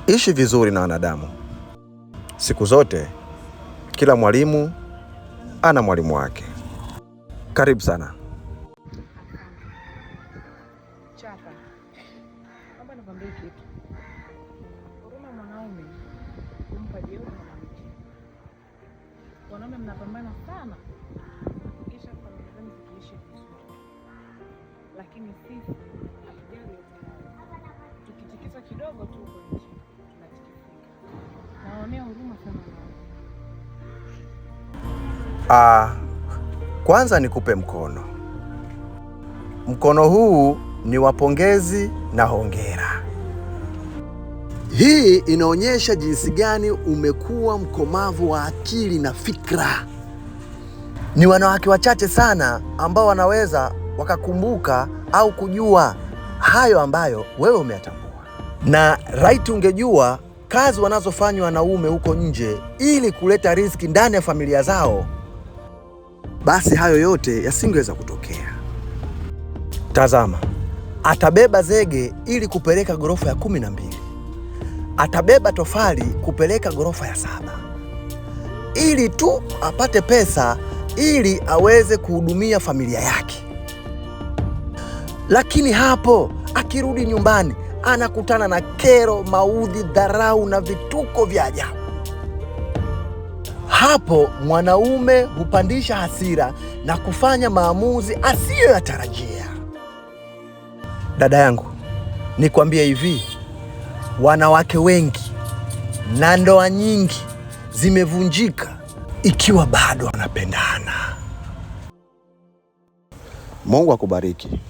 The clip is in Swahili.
Ishi vizuri na wanadamu. Siku zote, kila mwalimu ana mwalimu wake. Karibu sana. Chapa. Hapa nikwambie kitu. Huruma mwanaume kumpa jeuri mwanamke. Wanaume mnapambana sana kisha familia zenu zikiishi vizuri. Lakini sisi hatujali tukitikisa kidogo tu huko nje tunatikisika. Naonea huruma sana. Kwanza nikupe mkono. Mkono huu ni wa pongezi na hongera. Hii inaonyesha jinsi gani umekuwa mkomavu wa akili na fikra. Ni wanawake wachache sana ambao wanaweza wakakumbuka au kujua hayo ambayo wewe umeyatambua. Na right, ungejua kazi wanazofanya wanaume huko nje ili kuleta riziki ndani ya familia zao, basi hayo yote yasingeweza kutokea. Tazama, atabeba zege ili kupeleka ghorofa ya 12. Atabeba tofali kupeleka ghorofa ya 7. Ili tu apate pesa ili aweze kuhudumia familia yake. Lakini hapo akirudi nyumbani anakutana na kero, maudhi, dharau na vituko vya ajabu. Hapo mwanaume hupandisha hasira na kufanya maamuzi asiyoyatarajia. Dada yangu, nikwambie hivi, wanawake wengi na ndoa nyingi zimevunjika ikiwa bado wanapendana. Mungu akubariki.